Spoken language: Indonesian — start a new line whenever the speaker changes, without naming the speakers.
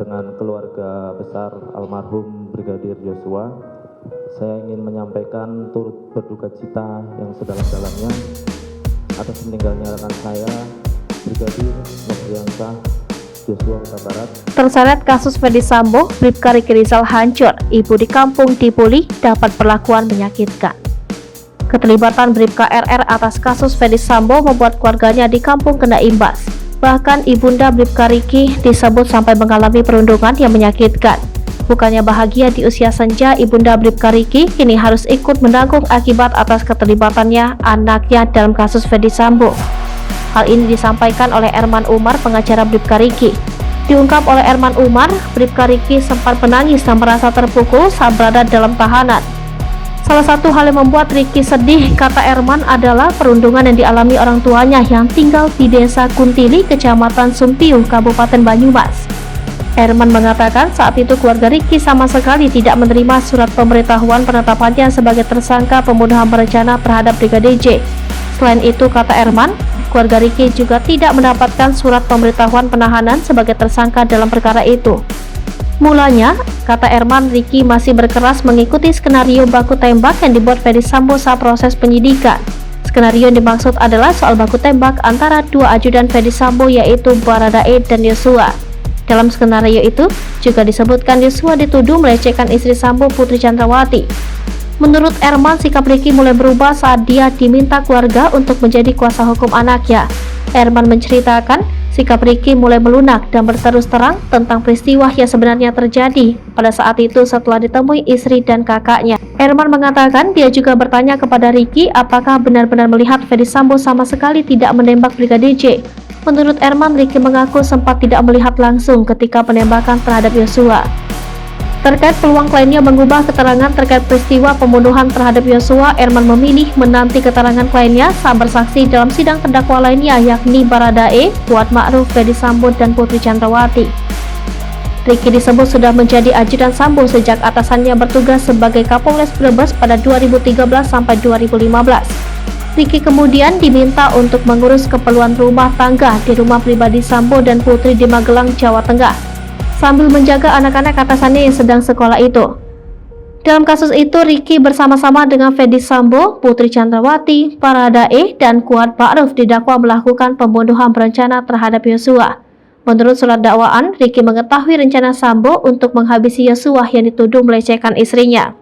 dengan keluarga besar almarhum Brigadir Joshua. Saya ingin menyampaikan turut berduka cita yang sedalam-dalamnya atas meninggalnya rekan saya, Brigadir Nofriansah Joshua Huta Barat.
Terseret kasus Ferdy Sambo, Bribka Ricky Rizal hancur, ibu di kampung dibully, dapat perlakuan menyakitkan. Keterlibatan Bribka RR atas kasus Ferdy Sambo membuat keluarganya di kampung kena imbas. Bahkan ibunda Bribka Ricky disebut sampai mengalami perundungan yang menyakitkan. Bukannya bahagia di usia senja, ibunda Bribka Ricky kini harus ikut menanggung akibat atas keterlibatannya anaknya dalam kasus Ferdy Sambo. Hal ini disampaikan oleh Erman Umar, pengacara Bribka Ricky. Diungkap oleh Erman Umar, Bribka Ricky sempat menangis dan merasa terpukul saat berada dalam tahanan. Salah satu hal yang membuat Ricky sedih, kata Erman, adalah perundungan yang dialami orang tuanya yang tinggal di Desa Kuntili, Kecamatan Sumpiuh, Kabupaten Banyumas. Erman mengatakan saat itu keluarga Ricky sama sekali tidak menerima surat pemberitahuan penetapannya sebagai tersangka pembunuhan berencana terhadap Brigadir J. Selain itu, kata Erman, keluarga Ricky juga tidak mendapatkan surat pemberitahuan penahanan sebagai tersangka dalam perkara itu. Mulanya, kata Erman, Ricky masih berkeras mengikuti skenario baku tembak yang dibuat Ferdy Sambo saat proses penyidikan. Skenario yang dimaksud adalah soal baku tembak antara dua ajudan Ferdy Sambo, yaitu Baradae dan Yosua. Dalam skenario itu juga disebutkan Yosua dituduh melecehkan istri Sambo, Putri Chandrawati. Menurut Erman, sikap Ricky mulai berubah saat dia diminta keluarga untuk menjadi kuasa hukum anaknya. Erman menceritakan sikap Ricky mulai melunak dan berterus terang tentang peristiwa yang sebenarnya terjadi pada saat itu setelah ditemui istri dan kakaknya. Erman mengatakan dia juga bertanya kepada Ricky apakah benar-benar melihat Ferdy Sambo sama sekali tidak menembak Brigadir J. Menurut Erman, Ricky mengaku sempat tidak melihat langsung ketika penembakan terhadap Yosua. Terkait peluang kliennya mengubah keterangan terkait peristiwa pembunuhan terhadap Yosua, Erman memilih menanti keterangan kliennya saat bersaksi dalam sidang terdakwa lainnya, yakni Baradae, Kuat Ma'ruf, Ferdy Sambo, dan Putri Chandrawati. Ricky disebut sudah menjadi ajudan Sambo sejak atasannya bertugas sebagai Kapolres Brebes pada 2013 sampai 2015. Ricky kemudian diminta untuk mengurus keperluan rumah tangga di rumah pribadi Sambo dan Putri di Magelang, Jawa Tengah, sambil menjaga anak-anak atasannya yang sedang sekolah itu. Dalam kasus itu, Ricky bersama-sama dengan Ferdy Sambo, Putri Chandrawati, Baradae, dan Kuat Ma'ruf didakwa melakukan pembunuhan berencana terhadap Yosua. Menurut surat dakwaan, Ricky mengetahui rencana Sambo untuk menghabisi Yosua yang dituduh melecehkan istrinya.